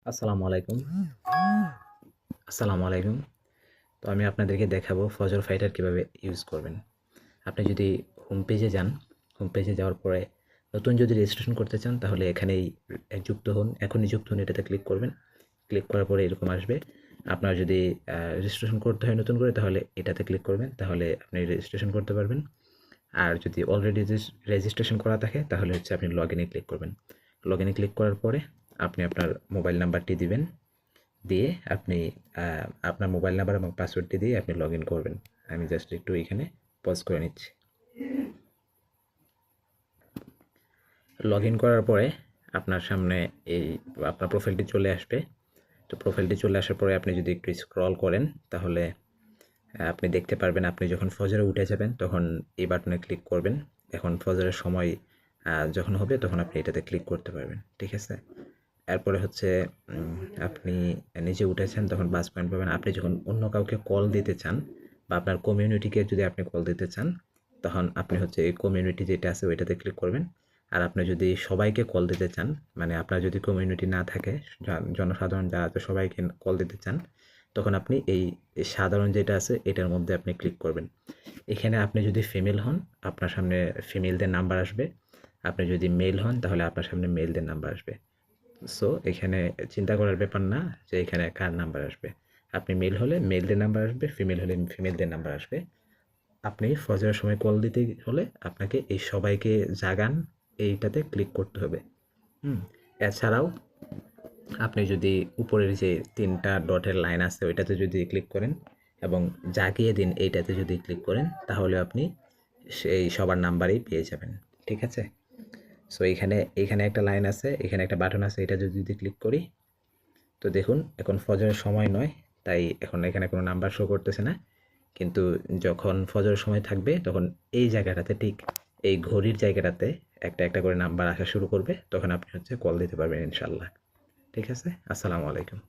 আসসালামু আলাইকুম। আসসালামু আলাইকুম। তো আমি আপনাদেরকে দেখাবো ফজর ফাইটার কিভাবে ইউজ করবেন। আপনি যদি হোম পেজে যান, হোম পেজে যাওয়ার পরে নতুন যদি রেজিস্ট্রেশন করতে চান তাহলে এখানেই যুক্ত হন। এখনই যুক্ত হন এটাতে ক্লিক করবেন। ক্লিক করার পরে এরকম আসবে। আপনার যদি রেজিস্ট্রেশন করতে হয় নতুন করে তাহলে এটাতে ক্লিক করবেন। তাহলে আপনি রেজিস্ট্রেশন করতে পারবেন। আর যদি অলরেডি রেজিস্ট্রেশন করা থাকে তাহলে হচ্ছে আপনি লগইনে ক্লিক করবেন। লগইনে ক্লিক করার পরে আপনি আপনার মোবাইল নাম্বারটি দিবেন। দিয়ে আপনি আপনার মোবাইল নাম্বার এবং পাসওয়ার্ডটি দিয়ে আপনি লগ ইন করবেন। আমি জাস্ট একটু এখানে পজ করে নিচ্ছি। লগ ইন করার পরে আপনার সামনে এই আপনার প্রোফাইলটি চলে আসবে। তো প্রোফাইলটি চলে আসার পরে আপনি যদি একটু স্ক্রল করেন তাহলে আপনি দেখতে পারবেন আপনি যখন ফজরে উঠে যাবেন তখন এই বাটনে ক্লিক করবেন। এখন ফজরের সময় যখন হবে তখন আপনি এটাতে ক্লিক করতে পারবেন। ঠিক আছে? এরপরে হচ্ছে আপনি নিজে উঠেছেন তখন + পয়েন্ট পাবেন। আপনি যখন অন্য কাউকে কল দিতে চান বা আপনার কমিউনিটিকে যদি আপনি কল দিতে চান, তখন আপনি হচ্ছে এই কমিউনিটি যেটা আছে ওইটাতে ক্লিক করবেন। আর আপনি যদি সবাইকে কল দিতে চান, মানে আপনার যদি কমিউনিটি না থাকে, জনসাধারণ যারা আছে সবাইকে কল দিতে চান, তখন আপনি এই সাধারণ যেটা আছে এটার মধ্যে আপনি ক্লিক করবেন। এখানে আপনি যদি ফিমেল হন, আপনার সামনে ফিমেলদের নাম্বার আসবে। আপনি যদি মেল হন তাহলে আপনার সামনে মেলদের নাম্বার আসবে। সো এখানে চিন্তা করার ব্যাপার না যে এখানে কার নাম্বার আসবে। আপনি মেল হলে মেলদের নাম্বার আসবে, ফিমেল হলে ফিমেলদের নাম্বার আসবে। আপনি ফজরের সময় কল দিতে হলে আপনাকে এই সবাইকে জাগান এইটাতে ক্লিক করতে হবে। এছাড়াও আপনি যদি উপরের যে ৩টা ডটের লাইন আছে ওইটাতে যদি ক্লিক করেন এবং জাগিয়ে দিন এইটাতে যদি ক্লিক করেন তাহলে আপনি সেই সবার নাম্বারই পেয়ে যাবেন। ঠিক আছে? সো এখানে একটা লাইন আছে, এখানে একটা বাটন আছে, এটা যদি ক্লিক করি তো দেখুন এখন ফজরের সময় নয়, তাই এখন এখানে কোনো নাম্বার শো করতেছে না। কিন্তু যখন ফজরের সময় থাকবে তখন এই জায়গাটাতে ঠিক এই ঘড়ির জায়গাটাতে একটা একটা করে নাম্বার আসা শুরু করবে, তখন আপনি হচ্ছে কল দিতে পারবেন ইনশাল্লাহ। ঠিক আছে? আসসালামু আলাইকুম।